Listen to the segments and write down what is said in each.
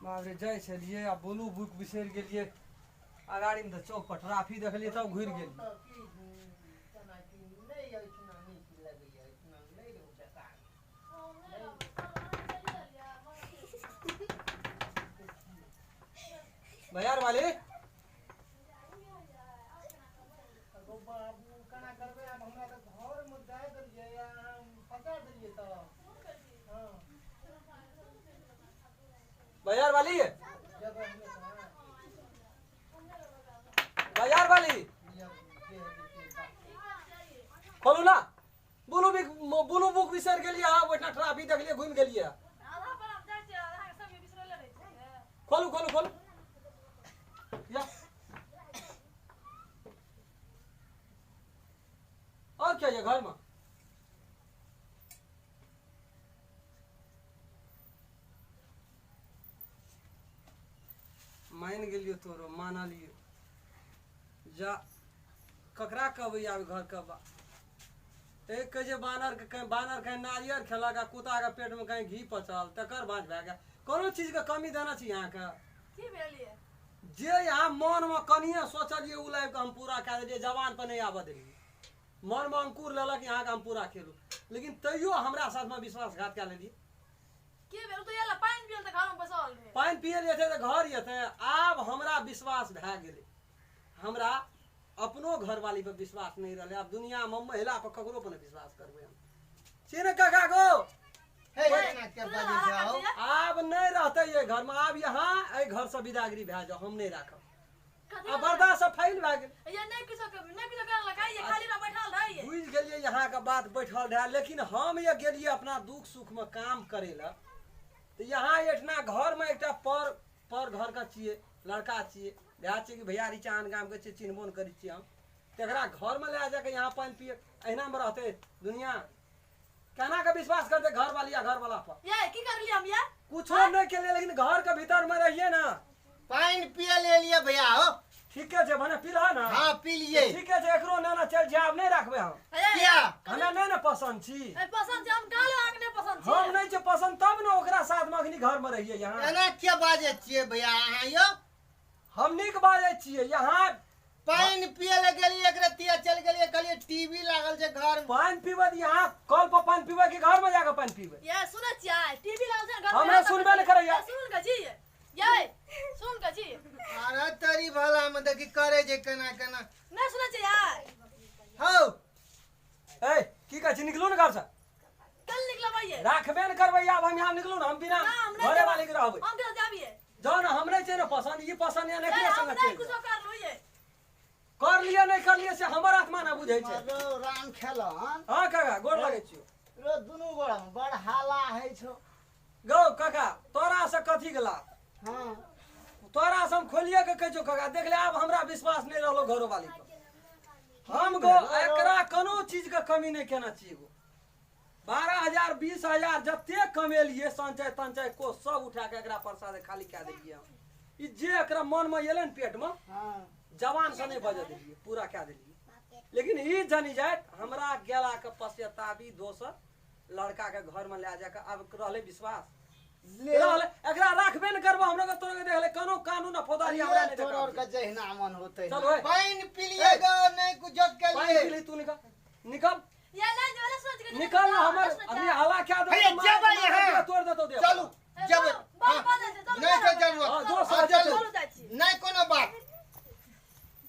बाबरे जाय छलिए आ blue book बिसरि गेलिए अगाड़ी में चौक पर ट्राफी देखलिए तब घुरि गेलिए भैया वाली बाजार वाली बाजार वाली खोलू ना ब्लू बुक बिसर गेलिए ओहिठा ट्राफी देखलिए घुमि गेलिए खोलू खोलू खोलू या और क्या है घर में मान गेलियो तोरो माना लियो जा ककरा कहबै आब घर कब एक के जे बानर कहीं नारियल खेलक आ कुत्ता के पेट में कहीं घी पचल तकर बाँच भए गया कोनो चीज के कमी देना चाहिए यहाँ के जे यहाँ मन में कनिए सोचलिए उ लाइफ हम पूरा कए दिलिए जवान पर नहीं आबऽ देलिए मन में अंकुर लेलक यहाँ के हम पूरा केलू लेकिन तैयो हमरा साथ में विश्वासघात कए लेलिए पानी पिए लिए थे तो घर ये थे आब हमरा विश्वास भए गेले हमरा अपनो घरवाली पर विश्वास नहीं रहे अब दुनिया में महिला पर ककरो पर विश्वास करबे हम चिन्ह काका गो आब नहीं रहते ये घर में आब यहाँ ए घर से विदागरी भए जाओ हम नहीं राखब अब बर्दाश्त से फैल भए गेल बुझ गेलिए यहाँ के बात बैठल रहे लेकिन हम ये गेलिए अपना दुख सुख में काम करे ला तो यहाँ एठना घर में एक पर घर का चाहिए लड़का चाहिए भैया चाहिए कि भैया रिचान गाम के चिन्हबो नहीं करी हम तकरा घर में ले जाके यहाँ पानी पिए अहिना में रहते दुनिया केना के विश्वास करते घर वाली या घर वाला पर की कर लिया हम यार कुछ नहीं के लिए लेकिन घर के भीतर में रहिए ना पानी पिए ले लिए भैया हो ठीक है भने पिला ना हां पी लिए ठीक है एकरो ना चल जाब नहीं रखबे हम क्या हमरा नहीं ना पसंद छी पसंद हम काले आगने पसंद छी हम नहीं छे पसंद तब ना ओकरा साथ में अखनी घर में रहिए यहाँ एना क्या बाजे छिए भैया अहाँ यो हम निक बाजे छिए यहाँ पानी पिए ले गेलिए एक रतिया चल गेलिए कहलिए टीवी लागल छे घर में पानी पीबे यहाँ कल पर पानी पीबे के घर में जाके पानी पीबे ये सुने छिए टीवी लागल छे घर में हमरा सुनबे नहीं करे सुन के छी ये सुन के छी अरे तरी भला में देखि करे जे केना केना नहीं सुने छी यार हो ए की कहै छी निकलू ना घर से कल निकलबै ये राखबे न करबै आब हम यहाँ निकलू ना हम बिना घरे वाले के रहबै हम केना जाबिए जाओ ना हम नहीं छे ना पसंद ये पसंद या नहीं करे संग नहीं कुछ कर लो ये कर लिया नहीं कर लिया से हमर आत्मा ना बुझै छे रो राम खेलन हां काका गोड़ लगै छियो रो दुनु गोड़ में बड़ हाला है छो गौ काका तोरा से कथी गेला हां तोरा से हम खोलिए के कहै छो काका देख ले अब हमरा विश्वास नहीं रहलो घरो वाली पर हम गो एकरा कोनो चीज के कमी नहीं केना चाहिए गो 12,000 20,000 जते कमेलिए संचय तंचय को सब उठा के एकरा प्रसाद खाली कए देलिए हम ई जे एकरा मन में एले न पेट में हां जवान से नहीं बजे दिलिए पूरा कए दिलिए लेकिन ई जानी जाए हमरा गेला के पश्चातापी दोसर लड़का के घर में ले जाके अब रहले विश्वास रहले एकरा राखबे न करबो हमरा के तोरे देख ले कोनो कानून फौदारी हमरा नहीं तोर देखा के जहिना मन होते चल ओए पानी पी लिए गो नहीं कुछ जग के पानी लिए पी ले तू निकल निकल ये नहीं जो सोच के निकल ना हमर अभी हला क्या दे अरे जब यहाँ तोड़ दे तो दे चलो जब नहीं के जरूरत हां जो हाँ, चलो चलो जाई छी नहीं कोनो बात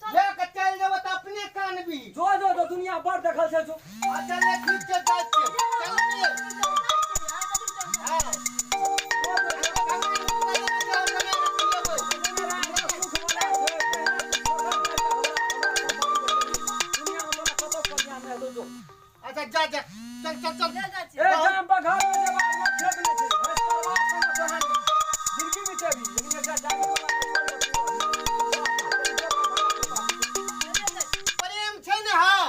ले के चल जब त अपने कान भी जो तो दुनिया बड़ देखल छै जो चल ले ठीक से जाय छी चल लिए हां अच्छा जा जा चल चल चल ए जाम पर घर में जवाब मत फेंक ले छै बस परवाह संग जहान जिंदगी में चली लेकिन एकरा जाके प्रेम छै ने हां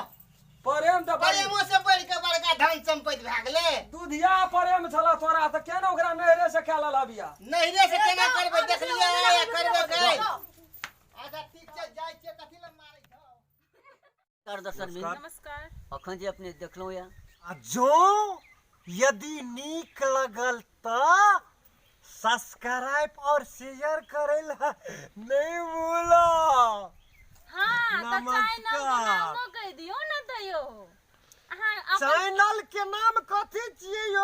प्रेम तो प्रेमो से बढ़ के बड़का धन संपत्ति भ गेले दूधिया प्रेम छला तोरा त केना ओकरा नहरे से खा लला बिया नहरे से केना करबे देख लिया करबे गई अच्छा ठीक छै जाय छियै कथि ल मारै छ दर्शन नमस्कार अखन जे अपने देखलो या जो यदि नीक लगल त सब्सक्राइब और शेयर करेला नहीं भूलो। हाँ तो चैनल का नमस्कार। नाम कह दियो ना तो यो हाँ चैनल के नाम कथी छिए यो?